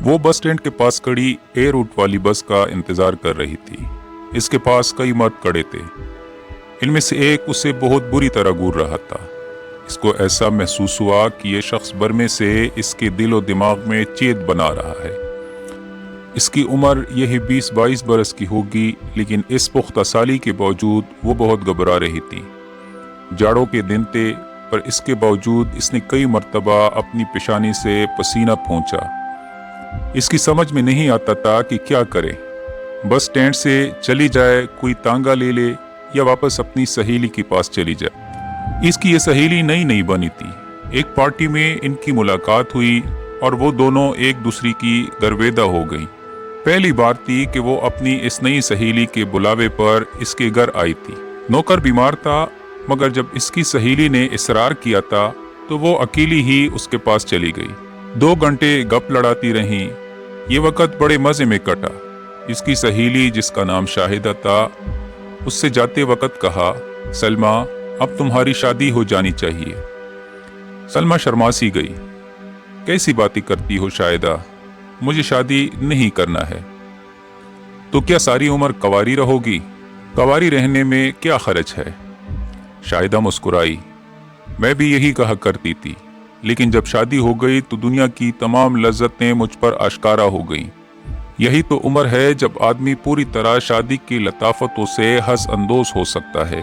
वो bus stand के पास खड़ी ए रूट वाली बस का इंतजार कर रही थी। इसके पास कई मर्द खड़े थे। इनमें से एक उसे बहुत बुरी तरह घूर रहा था। इसको ऐसा महसूस हुआ कि ये शख्स बरमे से इसके दिल और दिमाग में चेत बना रहा है। इसकी उम्र यही 20-22 बरस की होगी, लेकिन इस पुख्ता साली के बावजूद वो बहुत घबरा रही थी। जाड़ों के दिन थे, पर इसके बावजूद इसने कई मर्तबा अपनी पेशानी से पसीना पोंछा। इसकी समझ में नहीं आता था कि क्या करे। बस स्टैंड से चली जाए, कोई तांगा ले ले, या वापस अपनी सहेली के पास चली जाए। इसकी ये सहेली नई नई बनी थी। एक पार्टी में इनकी मुलाकात हुई और वो दोनों एक दूसरे की गर्वेदा हो गई। पहली बार थी कि वो अपनी इस नई सहेली के बुलावे पर इसके घर आई थी। नौकर बीमार था, मगर जब इसकी सहेली ने इसरार किया था तो वो अकेली ही उसके पास चली गई। 2 घंटे गप लड़ाती रहीं। ये वक्त बड़े मजे में कटा। इसकी सहेली, जिसका नाम शाहिदा था, उससे जाते वक्त कहा, सलमा, अब तुम्हारी शादी हो जानी चाहिए। सलमा शर्मा सी गई। कैसी बातें करती हो शाहिदा, मुझे शादी नहीं करना है। तो क्या सारी उम्र कंवारी रहोगी? कंवारी रहने में क्या खर्च है? शाहिदा मुस्कुराई। मैं भी यही कहा करती थी, लेकिन जब शादी हो गई तो दुनिया की तमाम लज्जतें मुझ पर आश्कारा हो गईं। यही तो उम्र है जब आदमी पूरी तरह शादी की लताफतों से हंस अंदोज हो सकता है।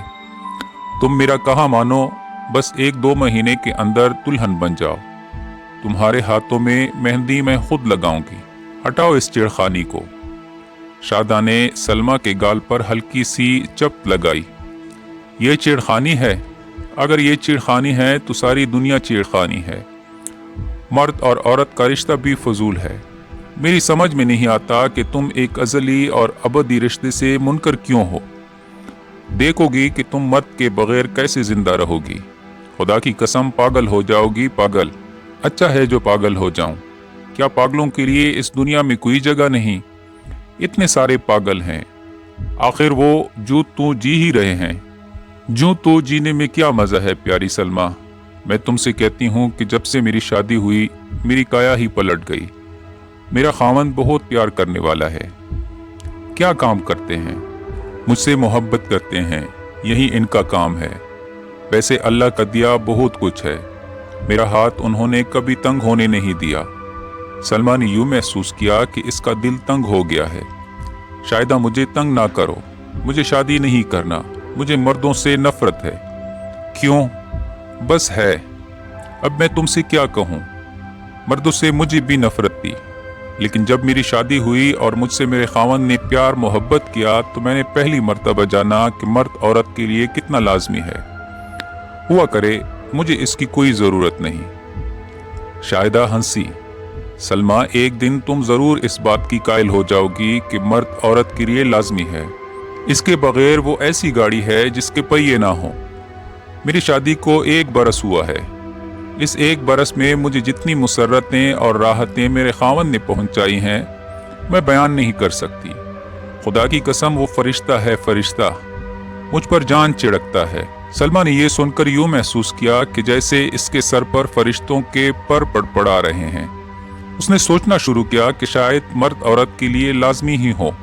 तुम मेरा कहा मानो, बस 1-2 महीने के अंदर दुल्हन बन जाओ। तुम्हारे हाथों में मेहंदी मैं खुद लगाऊंगी। हटाओ इस छेड़खानी को। शादा ने सलमा के गाल पर हल्की सी चप लगाई। ये छेड़खानी है? अगर ये छेड़खानी है तो सारी दुनिया छेड़खानी है। मर्द और औरत का रिश्ता भी फजूल है। मेरी समझ में नहीं आता कि तुम एक अज़ली और अबदी रिश्ते से मुनकर क्यों हो। देखोगी कि तुम मर्द के बगैर कैसे जिंदा रहोगी। खुदा की कसम, पागल हो जाओगी, पागल। अच्छा है जो पागल हो जाऊं। क्या पागलों के लिए इस दुनिया में कोई जगह नहीं? इतने सारे पागल हैं। आखिर वो जो तू जी ही रहे हैं। जो तो जीने में क्या मजा है प्यारी सलमा। मैं तुमसे कहती हूँ कि जब से मेरी शादी हुई मेरी काया ही पलट गई। मेरा खामन बहुत प्यार करने वाला है। क्या काम करते हैं? मुझसे मोहब्बत करते हैं, यही इनका काम है। वैसे अल्लाह का दिया बहुत कुछ है। मेरा हाथ उन्होंने कभी तंग होने नहीं दिया। सलमा ने यूं महसूस किया कि इसका दिल तंग हो गया है। शायदा मुझे तंग ना करो, मुझे शादी नहीं करना। मुझे मर्दों से नफरत है। क्यों? बस है। अब मैं तुमसे क्या कहूँ। मर्दों से मुझे भी नफरत थी, लेकिन जब मेरी शादी हुई और मुझसे मेरे खावन ने प्यार मोहब्बत किया तो मैंने पहली मर्तबा जाना कि मर्द औरत के लिए कितना लाजमी है। हुआ करे, मुझे इसकी कोई ज़रूरत नहीं। शाहिदा हंसी। सलमा, एक दिन तुम ज़रूर इस बात की कायल हो जाओगी कि मर्द औरत के लिए लाजमी है। इसके बगैर वो ऐसी गाड़ी है जिसके पहिए ना हो। मेरी शादी को 1 बरस हुआ है। इस 1 बरस में मुझे जितनी मुसर्रतें और राहतें मेरे खावन ने पहुंचाई हैं, मैं बयान नहीं कर सकती। खुदा की कसम, वो फरिश्ता है, फरिश्ता। मुझ पर जान चिढ़कता है। सलमा ने यह सुनकर यूं महसूस किया कि जैसे इसके सर पर फरिश्तों के पर पड़पड़ा रहे हैं। उसने सोचना शुरू किया कि शायद मर्द औरत के लिए लाजमी ही हो,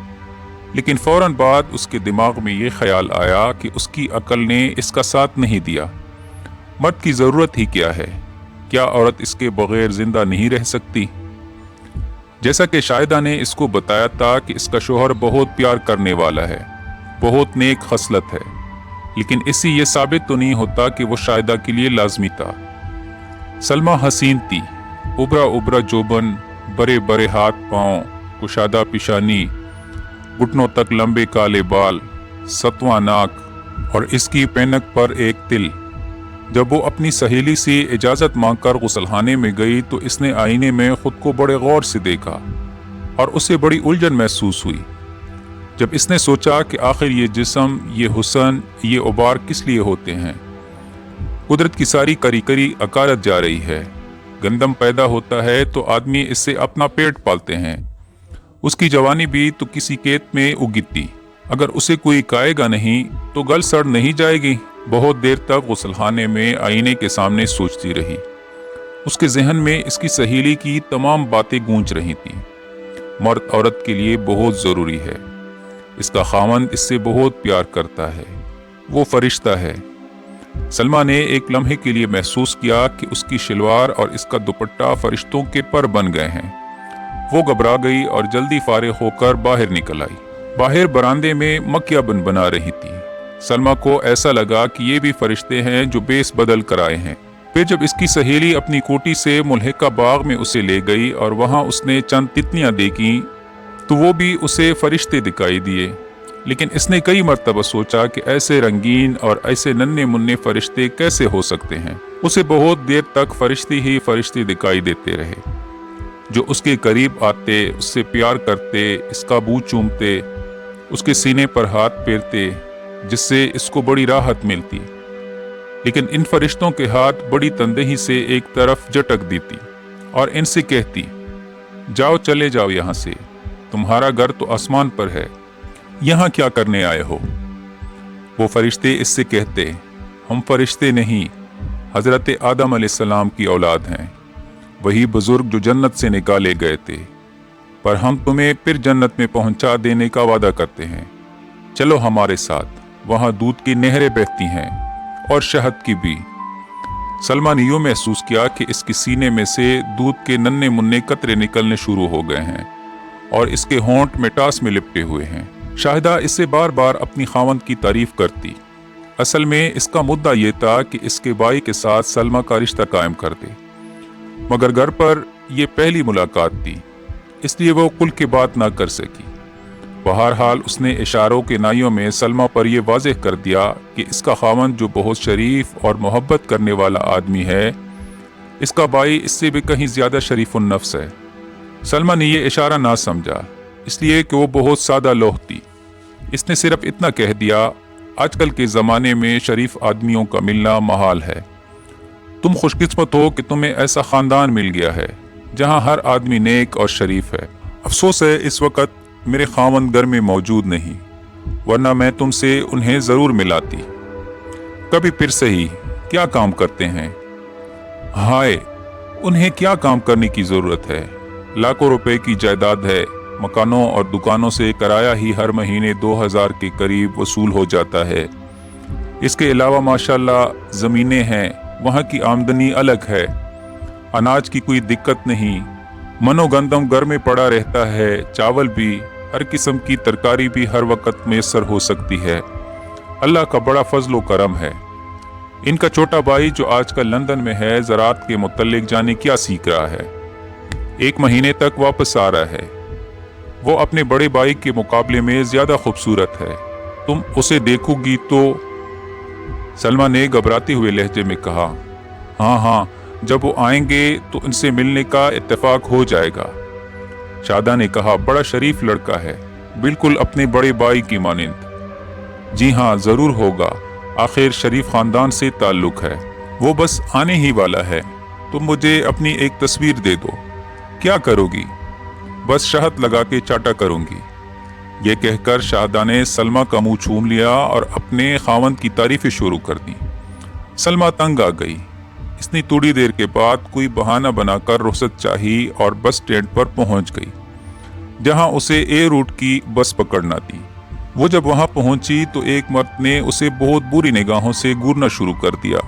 लेकिन फौरन बाद उसके दिमाग में ये ख्याल आया कि उसकी अकल ने इसका साथ नहीं दिया। मर्द की ज़रूरत ही क्या है? क्या औरत इसके बगैर जिंदा नहीं रह सकती? जैसा कि शाहिदा ने इसको बताया था कि इसका शोहर बहुत प्यार करने वाला है, बहुत नेक खसलत है, लेकिन इससे ये साबित तो नहीं होता कि वो शाहिदा के लिए लाजमी था। सलमा हसीन थी। उबरा उबरा जोबन, बड़े बड़े हाथ पांव, कुशादा पिशानी, घुटनों तक लंबे काले बाल, सतवां नाक और इसकी पैनक पर एक तिल। जब वो अपनी सहेली से इजाज़त मांगकर गुसलखाने में गई तो इसने आईने में खुद को बड़े गौर से देखा और उसे बड़ी उलझन महसूस हुई। जब इसने सोचा कि आखिर ये जिस्म, ये हुस्न, ये उबार किस लिए होते हैं। कुदरत की सारी करी अकारत जा रही है। गंदम पैदा होता है तो आदमी इससे अपना पेट पालते हैं। उसकी जवानी भी तो किसी खेत में उगती। अगर उसे कोई खाएगा नहीं तो गल सड़ नहीं जाएगी। बहुत देर तक गुसलखाने में आईने के सामने सोचती रही। उसके जहन में इसकी सहेली की तमाम बातें गूंज रही थीं। मर्द औरत के लिए बहुत ज़रूरी है, इसका खामंद इससे बहुत प्यार करता है, वो फरिश्ता है। सलमा ने एक लम्हे के लिए महसूस किया कि उसकी शलवार और इसका दुपट्टा फरिश्तों के पर बन गए हैं। वो घबरा गई और जल्दी फारिग होकर बाहर निकल आई। बाहर बरामदे में मक्खियां बना रही थी। सलमा को ऐसा लगा कि ये भी फरिश्ते हैं जो बेस बदल कर आए हैं। फिर जब इसकी सहेली अपनी कोठी से मुल्हिका बाग में उसे ले गई और वहां उसने चंद तितलियां देखी तो वो भी उसे फरिश्ते दिखाई दिए, लेकिन इसने कई मरतबा सोचा कि ऐसे रंगीन और ऐसे नन्हे मुन्ने फरिश्ते कैसे हो सकते हैं। उसे बहुत देर तक फरिश्ते ही फरिश्ते दिखाई देते रहे, जो उसके करीब आते, उससे प्यार करते, इसका मुंह चूमते, उसके सीने पर हाथ फेरते, जिससे इसको बड़ी राहत मिलती। लेकिन इन फरिश्तों के हाथ बड़ी तंदेही से एक तरफ झटक देती और इनसे कहती, जाओ, चले जाओ यहाँ से, तुम्हारा घर तो आसमान पर है, यहाँ क्या करने आए हो। वो फरिश्ते इससे कहते, हम फरिश्ते नहीं, हजरत आदम अलैहिस्सलाम की औलाद हैं, वही बुजुर्ग जो जन्नत से निकाले गए थे, पर हम तुम्हें फिर जन्नत में पहुंचा देने का वादा करते हैं। चलो हमारे साथ, वहां दूध की नहरें बहती हैं और शहद की भी। सलमा ने यूं महसूस किया कि इसके सीने में से दूध के नन्हे मुन्ने कतरे निकलने शुरू हो गए हैं और इसके होंठ मिठास में लिपटे हुए हैं। शाहिदा इससे बार बार अपनी खावंद की तारीफ करती। असल में इसका मुद्दा ये था कि इसके भाई के साथ सलमा का रिश्ता कायम कर दे, मगर घर पर यह पहली मुलाकात थी, इसलिए वो खुल के बात ना कर सकी। बहरहाल उसने इशारों के नाइयों में सलमा पर यह वाज़ेह कर दिया कि इसका खावंद जो बहुत शरीफ और मोहब्बत करने वाला आदमी है, इसका भाई इससे भी कहीं ज्यादा शरीफुन नफ्स है। सलमा ने यह इशारा ना समझा, इसलिए कि वो बहुत सादा लोह थी। इसने सिर्फ इतना कह दिया, आजकल के ज़माने में शरीफ आदमियों का मिलना महाल है। तुम खुशकिस्मत हो कि तुम्हें ऐसा ख़ानदान मिल गया है जहाँ हर आदमी नेक और शरीफ है। अफसोस है इस वक्त मेरे खावंद घर में मौजूद नहीं, वरना मैं तुमसे उन्हें ज़रूर मिलाती। कभी फिर सही, क्या काम करते हैं? हाय, उन्हें क्या काम करने की ज़रूरत है? लाखों रुपए की जायदाद है, मकानों और दुकानों से किराया ही हर महीने 2000 के करीब वसूल हो जाता है। इसके अलावा माशाल्लाह ज़मीनें हैं, वहाँ की आमदनी अलग है, अनाज की कोई दिक्कत नहीं, मनोगंदम घर में पड़ा रहता है, चावल भी, हर किस्म की तरकारी भी हर वक्त मैसर हो सकती है। अल्लाह का बड़ा फजलो करम है। इनका छोटा भाई जो आजकल लंदन में है, ज़राअत के मुतल्लिक जाने क्या सीख रहा है, 1 महीने तक वापस आ रहा है। वो अपने बड़े भाई के मुकाबले में ज्यादा खूबसूरत है, तुम उसे देखोगी तो। सलमा ने घबराते हुए लहजे में कहा, हाँ हाँ, जब वो आएंगे तो उनसे मिलने का इत्तेफाक हो जाएगा। शादा ने कहा, बड़ा शरीफ लड़का है, बिल्कुल अपने बड़े भाई की मानिंद। जी हाँ, जरूर होगा, आखिर शरीफ खानदान से ताल्लुक है। वो बस आने ही वाला है, तुम मुझे अपनी एक तस्वीर दे दो। क्या करोगी? बस शहद लगा के चाटा करूंगी। ये कहकर शाहदा ने सलमा का मुंह छूम लिया और अपने खावंद की तारीफें शुरू कर दी। सलमा तंग आ गई। इसने थोड़ी देर के बाद कोई बहाना बनाकर रुखसत चाही और बस स्टैंड पर पहुंच गई, जहां उसे ए रूट की बस पकड़ना थी। वो जब वहां पहुंची तो एक मर्द ने उसे बहुत बुरी निगाहों से घूरना शुरू कर दिया।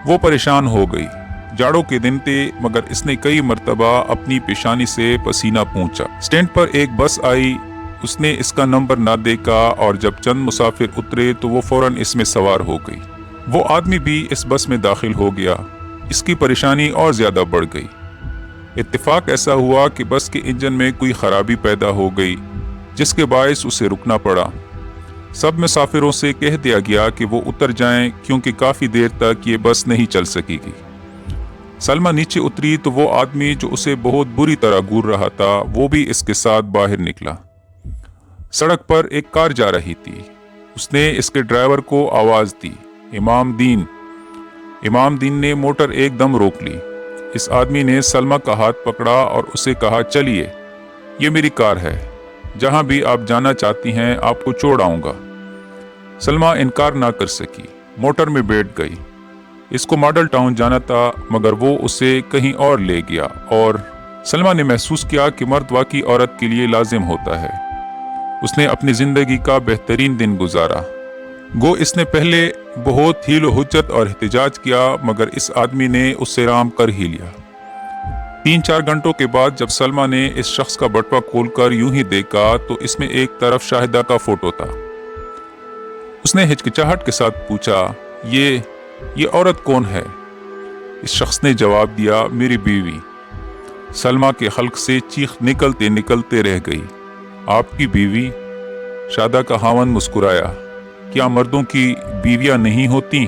वो परेशान हो गई। जाड़ों के दिन थे, मगर इसने कई मर्तबा अपनी पेशानी से पसीना पोंछा। स्टैंड पर एक बस आई, उसने इसका नंबर ना देखा और जब चंद मुसाफिर उतरे तो वो फौरन इसमें सवार हो गई। वो आदमी भी इस बस में दाखिल हो गया। इसकी परेशानी और ज्यादा बढ़ गई। इत्तेफाक ऐसा हुआ कि बस के इंजन में कोई खराबी पैदा हो गई, जिसके बायस उसे रुकना पड़ा। सब मुसाफिरों से कह दिया गया कि वो उतर जाएं, क्योंकि काफी देर तक ये बस नहीं चल सकेगी। सलमा नीचे उतरी तो वो आदमी जो उसे बहुत बुरी तरह घूर रहा था, वो भी इसके साथ बाहर निकला। सड़क पर एक कार जा रही थी। उसने इसके ड्राइवर को आवाज दी, इमाम दीन। इमाम दीन ने मोटर एकदम रोक ली। इस आदमी ने सलमा का हाथ पकड़ा और उसे कहा, चलिए, ये मेरी कार है, जहां भी आप जाना चाहती हैं आपको छोड़ आऊंगा। सलमा इनकार ना कर सकी, मोटर में बैठ गई। اس کو ماڈل ٹاؤن جانا تھا مگر وہ اسے کہیں اور لے گیا اور سلمیٰ نے محسوس کیا کہ مرد واقعی عورت کے لیے لازم ہوتا ہے۔ اس نے اپنی زندگی کا بہترین دن گزارا۔ گو اس نے پہلے بہت حیل و حجت اور احتجاج کیا مگر اس آدمی نے اس سے رام کر ہی لیا۔ 3-4 گھنٹوں کے بعد جب سلمیٰ نے اس شخص کا بٹوا کھول کر یوں ہی دیکھا تو اس میں ایک طرف شاہدہ کا فوٹو تھا۔ اس نے ہچکچاہٹ کے ساتھ پوچھا، یہ عورت کون ہے؟ اس شخص نے جواب دیا، میری بیوی۔ سلمیٰ کے حلق سے چیخ نکلتے نکلتے رہ گئی۔ آپ کی بیوی؟ شاہدہ کا خاوند مسکرایا، کیا مردوں کی بیویاں نہیں ہوتی؟